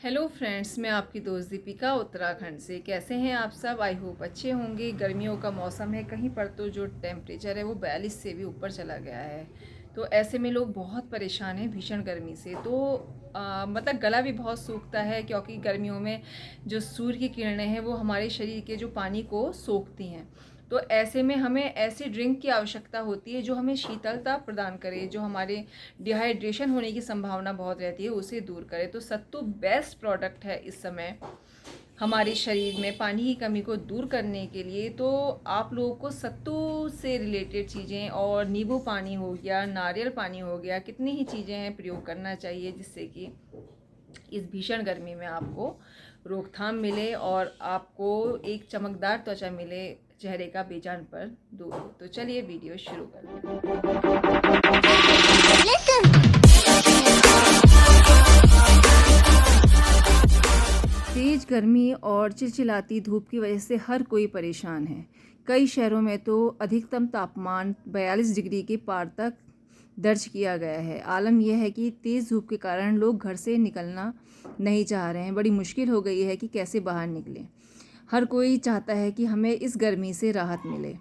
Hello friends, मैं आपकी दोस्त दीपिका उत्तराखंड से। कैसे हैं आप सब? आई होप अच्छे होंगे। गर्मियों का मौसम है, कहीं पर तो जो टेम्परेचर है वो 42 से भी ऊपर चला गया है। तो ऐसे में लोग बहुत परेशान हैं भीषण गर्मी से। तो मतलब गला भी बहुत सूखता है, क्योंकि गर्मियों में जो सूर्य की किरणें हैं वो हमारे शरीर के जो पानी को सोखती हैं। तो ऐसे में हमें ऐसी ड्रिंक की आवश्यकता होती है जो हमें शीतलता प्रदान करे, जो हमारे डिहाइड्रेशन होने की संभावना बहुत रहती है उसे दूर करे। तो सत्तू बेस्ट प्रोडक्ट है इस समय हमारे शरीर में पानी की कमी को दूर करने के लिए। तो आप लोगों को सत्तू से रिलेटेड चीज़ें और नींबू पानी हो गया, नारियल पानी हो गया, कितनी ही चीज़ें हैं प्रयोग करना चाहिए, जिससे कि इस भीषण गर्मी में आपको रोकथाम मिले और आपको एक चमकदार त्वचा मिले, चेहरे का बेजानपन दूर हो। तो चलिए वीडियो शुरू करते हैं। तेज़ गर्मी और चिलचिलाती धूप की वजह से हर कोई परेशान है। कई शहरों में तो अधिकतम तापमान 42 डिग्री के पार तक दर्ज किया गया है। आलम यह है कि तेज़ धूप के कारण लोग घर से निकलना नहीं चाह रहे हैं। बड़ी मुश्किल हो गई है कि कैसे बाहर निकलें। हर कोई चाहता है कि हमें इस गर्मी से राहत मिले।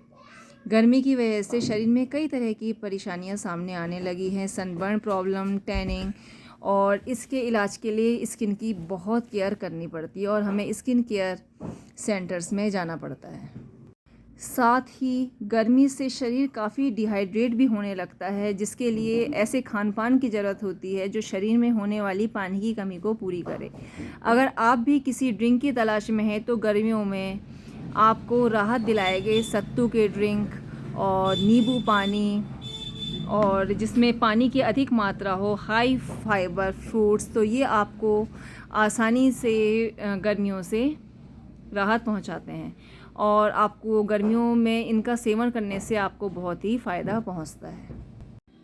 गर्मी की वजह से शरीर में कई तरह की परेशानियां सामने आने लगी हैं। सनबर्न प्रॉब्लम, टैनिंग, और इसके इलाज के लिए स्किन की बहुत केयर करनी पड़ती है और हमें स्किन केयर सेंटर्स में जाना पड़ता है। साथ ही गर्मी से शरीर काफ़ी डिहाइड्रेट भी होने लगता है, जिसके लिए ऐसे खान पान की ज़रूरत होती है जो शरीर में होने वाली पानी की कमी को पूरी करे। अगर आप भी किसी ड्रिंक की तलाश में हैं तो गर्मियों में आपको राहत दिलाएंगे सत्तू के ड्रिंक और नींबू पानी, और जिसमें पानी की अधिक मात्रा हो, हाई फाइबर फ्रूट्स। तो ये आपको आसानी से गर्मियों से राहत पहुंचाते हैं और आपको गर्मियों में इनका सेवन करने से आपको बहुत ही फ़ायदा पहुंचता है।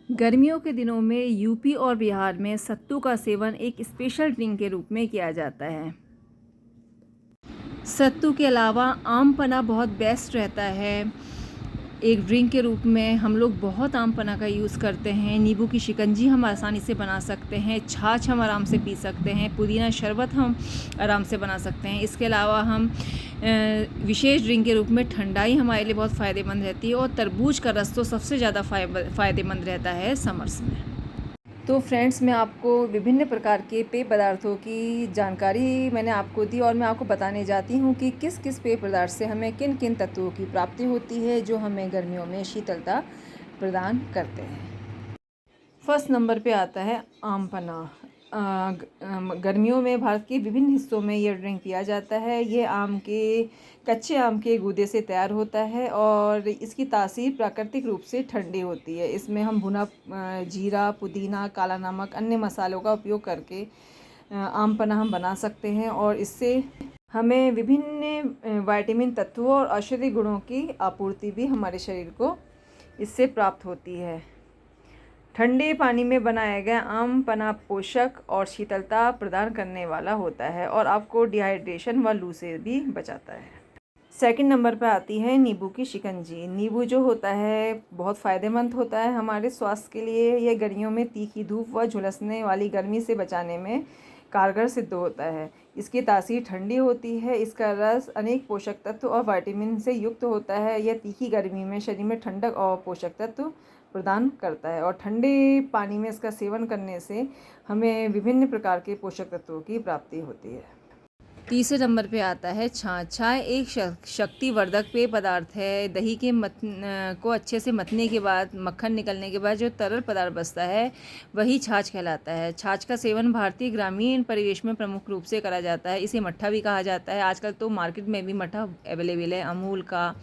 गर्मियों के दिनों में यूपी और बिहार में सत्तू का सेवन एक स्पेशल ड्रिंक के रूप में किया जाता है। सत्तू के अलावा आम पन्ना बहुत बेस्ट रहता है। एक ड्रिंक के रूप में हम लोग बहुत आम पन्ना का यूज़ करते हैं। नींबू की शिकंजी हम आसानी से बना सकते हैं। छाछ हम आराम से पी सकते हैं। पुदीना शरबत हम आराम से बना सकते हैं। इसके अलावा हम विशेष ड्रिंक के रूप में ठंडाई हमारे लिए बहुत फ़ायदेमंद रहती है, और तरबूज का रस तो सबसे ज़्यादा फ़ायदेमंद रहता है समर्स में। तो फ्रेंड्स, मैं आपको विभिन्न प्रकार के पेय पदार्थों की जानकारी मैंने आपको दी, और मैं आपको बताने जाती हूँ कि किस किस पेय पदार्थ से हमें किन किन तत्वों की प्राप्ति होती है जो हमें गर्मियों में शीतलता प्रदान करते हैं। फर्स्ट नंबर पे आता है आम पन्ना। गर्मियों में भारत के विभिन्न हिस्सों में यह ड्रिंक पिया जाता है। ये कच्चे आम के गूदे से तैयार होता है और इसकी तासीर प्राकृतिक रूप से ठंडी होती है। इसमें हम भुना जीरा, पुदीना, काला नमक, अन्य मसालों का उपयोग करके आम पन्ना हम बना सकते हैं, और इससे हमें विभिन्न विटामिन तत्वों और औषधि गुणों की आपूर्ति भी हमारे शरीर को इससे प्राप्त होती है। ठंडे पानी में बनाया गया आम पन्ना पोषक और शीतलता प्रदान करने वाला होता है और आपको डिहाइड्रेशन व लू से भी बचाता है। सेकंड नंबर पर आती है नींबू की शिकंजी। नींबू जो होता है बहुत फ़ायदेमंद होता है हमारे स्वास्थ्य के लिए। यह गर्मियों में तीखी धूप व झुलसने वाली गर्मी से बचाने में कारगर सिद्ध होता है। इसकी तासीर ठंडी होती है। इसका रस अनेक पोषक तत्व और विटामिन से युक्त होता है। यह तीखी गर्मी में शरीर में ठंडक और पोषक तत्व प्रदान करता है, और ठंडे पानी में इसका सेवन करने से हमें विभिन्न प्रकार के पोषक तत्वों की प्राप्ति होती है। तीसरे नंबर पे आता है छाछ। छाछ एक शक्तिवर्धक पेय पदार्थ है। दही के को अच्छे से मथने के बाद, मक्खन निकलने के बाद जो तरल पदार्थ बचता है वही छाछ कहलाता है। छाछ का सेवन भारतीय ग्रामीण परिवेश में प्रमुख रूप से करा जाता है। इसे मट्ठा भी कहा जाता है। आजकल तो मार्केट में भी मट्ठा अवेलेबल है। अमूल का,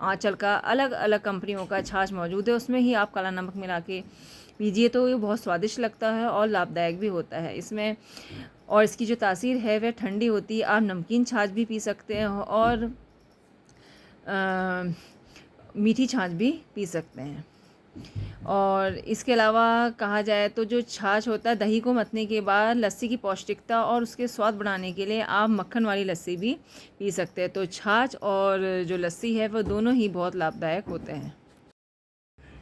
आंचल का, अलग अलग कंपनियों का छाछ मौजूद है। उसमें ही आप काला नमक मिला के पीजिए तो ये बहुत स्वादिष्ट लगता है और लाभदायक भी होता है इसमें। और इसकी जो तासीर है वह ठंडी होती है। आप नमकीन छाछ भी पी सकते हैं और मीठी छाछ भी पी सकते हैं। और इसके अलावा कहा जाए तो जो छाछ होता है, दही को मथने के बाद लस्सी की पौष्टिकता और उसके स्वाद बढ़ाने के लिए आप मक्खन वाली लस्सी भी पी सकते हैं। तो छाछ और जो लस्सी है वो दोनों ही बहुत लाभदायक होते हैं।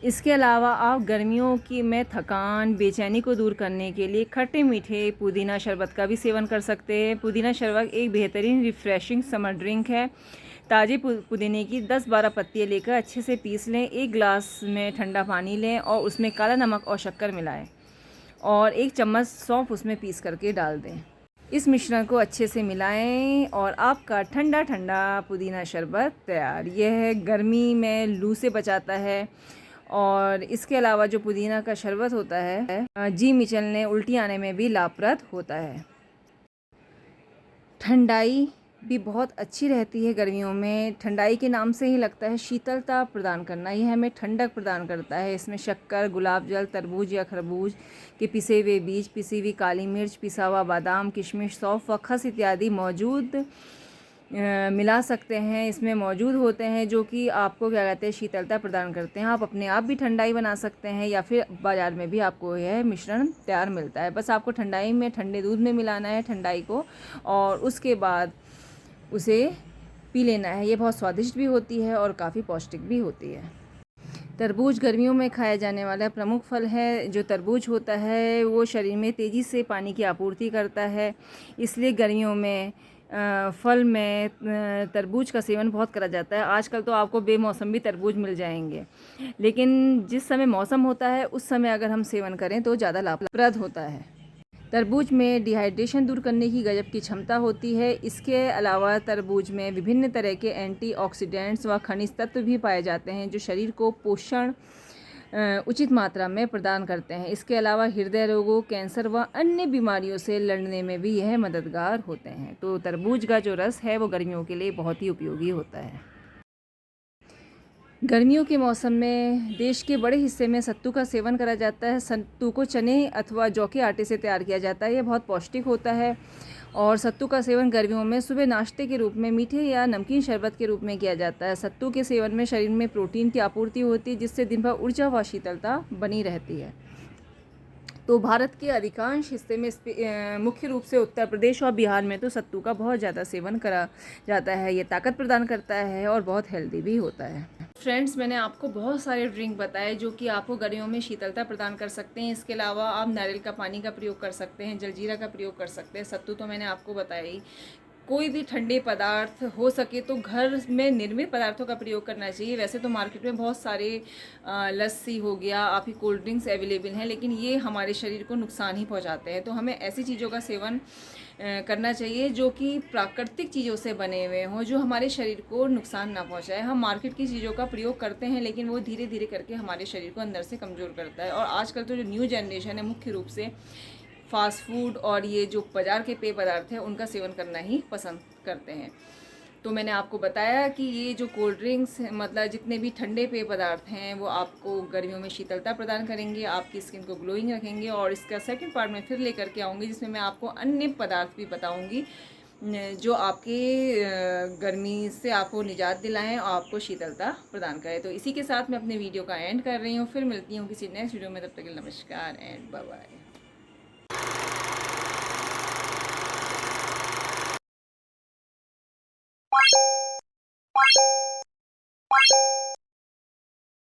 इसके अलावा आप गर्मियों की में थकान बेचैनी को दूर करने के लिए खट्टे मीठे पुदीना शरबत का भी सेवन कर सकते हैं। पुदीना शरबत एक बेहतरीन रिफ़्रेशिंग समर ड्रिंक है। ताज़े पुदीने की 10-12 पत्तियाँ लेकर अच्छे से पीस लें, 1 ग्लास में ठंडा पानी लें और उसमें काला नमक और शक्कर मिलाएं और 1 चम्मच सौंफ उसमें पीस करके डाल दें। इस मिश्रण को अच्छे से मिलाएं और आपका ठंडा ठंडा पुदीना शरबत तैयार। यह गर्मी में लू से बचाता है और इसके अलावा जो पुदीना का शरबत होता है जी मिचलने उल्टी आने में भी लाभप्रद होता है। ठंडाई भी बहुत अच्छी रहती है गर्मियों में। ठंडाई के नाम से ही लगता है शीतलता प्रदान करना, यह हमें ठंडक प्रदान करता है। इसमें शक्कर, गुलाब जल, तरबूज या खरबूज के पिसे हुए बीज, पिसी हुई काली मिर्च, पिसा हुआ बादाम, किशमिश, सौंफ व खस इत्यादि मौजूद मिला सकते हैं, इसमें मौजूद होते हैं, जो कि आपको क्या कहते हैं शीतलता प्रदान करते हैं। आप अपने आप भी ठंडाई बना सकते हैं या फिर बाज़ार में भी आपको यह मिश्रण तैयार मिलता है। बस आपको ठंडाई में ठंडे दूध में मिलाना है ठंडाई को और उसके बाद उसे पी लेना है। ये बहुत स्वादिष्ट भी होती है और काफ़ी पौष्टिक भी होती है। तरबूज गर्मियों में खाया जाने वाला प्रमुख फल है। जो तरबूज होता है वो शरीर में तेज़ी से पानी की आपूर्ति करता है, इसलिए गर्मियों में फल में तरबूज का सेवन बहुत करा जाता है। आजकल तो आपको बेमौसम भी तरबूज मिल जाएंगे, लेकिन जिस समय मौसम होता है उस समय अगर हम सेवन करें तो ज़्यादा लाभप्रद होता है। तरबूज में डिहाइड्रेशन दूर करने की गजब की क्षमता होती है। इसके अलावा तरबूज में विभिन्न तरह के एंटीऑक्सीडेंट्स व खनिज तत्व भी पाए जाते हैं, जो शरीर को पोषण उचित मात्रा में प्रदान करते हैं। इसके अलावा हृदय रोगों, कैंसर व अन्य बीमारियों से लड़ने में भी यह मददगार होते हैं। तो तरबूज का जो रस है वो गर्मियों के लिए बहुत ही उपयोगी होता है। गर्मियों के मौसम में देश के बड़े हिस्से में सत्तू का सेवन करा जाता है। सत्तू को चने अथवा जौ के आटे से तैयार किया जाता है। यह बहुत पौष्टिक होता है और सत्तू का सेवन गर्मियों में सुबह नाश्ते के रूप में, मीठे या नमकीन शरबत के रूप में किया जाता है। सत्तू के सेवन में शरीर में प्रोटीन की आपूर्ति होती है, जिससे दिन भर ऊर्जा व शीतलता बनी रहती है। तो भारत के अधिकांश हिस्से में मुख्य रूप से उत्तर प्रदेश और बिहार में तो सत्तू का बहुत ज़्यादा सेवन करा जाता है। ये ताकत प्रदान करता है और बहुत हेल्दी भी होता है। फ्रेंड्स, मैंने आपको बहुत सारे ड्रिंक बताए जो कि आपको गर्मियों में शीतलता प्रदान कर सकते हैं। इसके अलावा आप नारियल का पानी का प्रयोग कर सकते हैं, जलजीरा का प्रयोग कर सकते हैं। सत्तू तो मैंने आपको बताया ही। कोई भी ठंडे पदार्थ हो सके तो घर में निर्मित पदार्थों का प्रयोग करना चाहिए। वैसे तो मार्केट में बहुत सारे लस्सी हो गया, आपकी कोल्ड ड्रिंक्स अवेलेबल हैं, लेकिन ये हमारे शरीर को नुकसान ही पहुंचाते हैं। तो हमें ऐसी चीज़ों का सेवन करना चाहिए जो कि प्राकृतिक चीज़ों से बने हुए हों, जो हमारे शरीर को नुकसान ना पहुंचाए। हम मार्केट की चीज़ों का प्रयोग करते हैं, लेकिन वो धीरे धीरे करके हमारे शरीर को अंदर से कमज़ोर करता है। और आजकल तो जो न्यू जनरेशन है मुख्य रूप से फास्ट फूड और ये जो बाज़ार के पेय पदार्थ हैं उनका सेवन करना ही पसंद करते हैं। तो मैंने आपको बताया कि ये जो कोल्ड ड्रिंक्स मतलब जितने भी ठंडे पेय पदार्थ हैं वो आपको गर्मियों में शीतलता प्रदान करेंगे, आपकी स्किन को ग्लोइंग रखेंगे। और इसका सेकंड पार्ट में फिर लेकर के आऊँगी, जिसमें मैं आपको अन्य पदार्थ भी बताऊँगी जो आपके गर्मी से आपको निजात दिलाएं और आपको शीतलता प्रदान करें। तो इसी के साथ मैं अपने वीडियो का एंड कर रही हूँ। फिर मिलती हूँ किसी नेक्स्ट वीडियो में, तब तक के लिए नमस्कार एंड बाय बाय।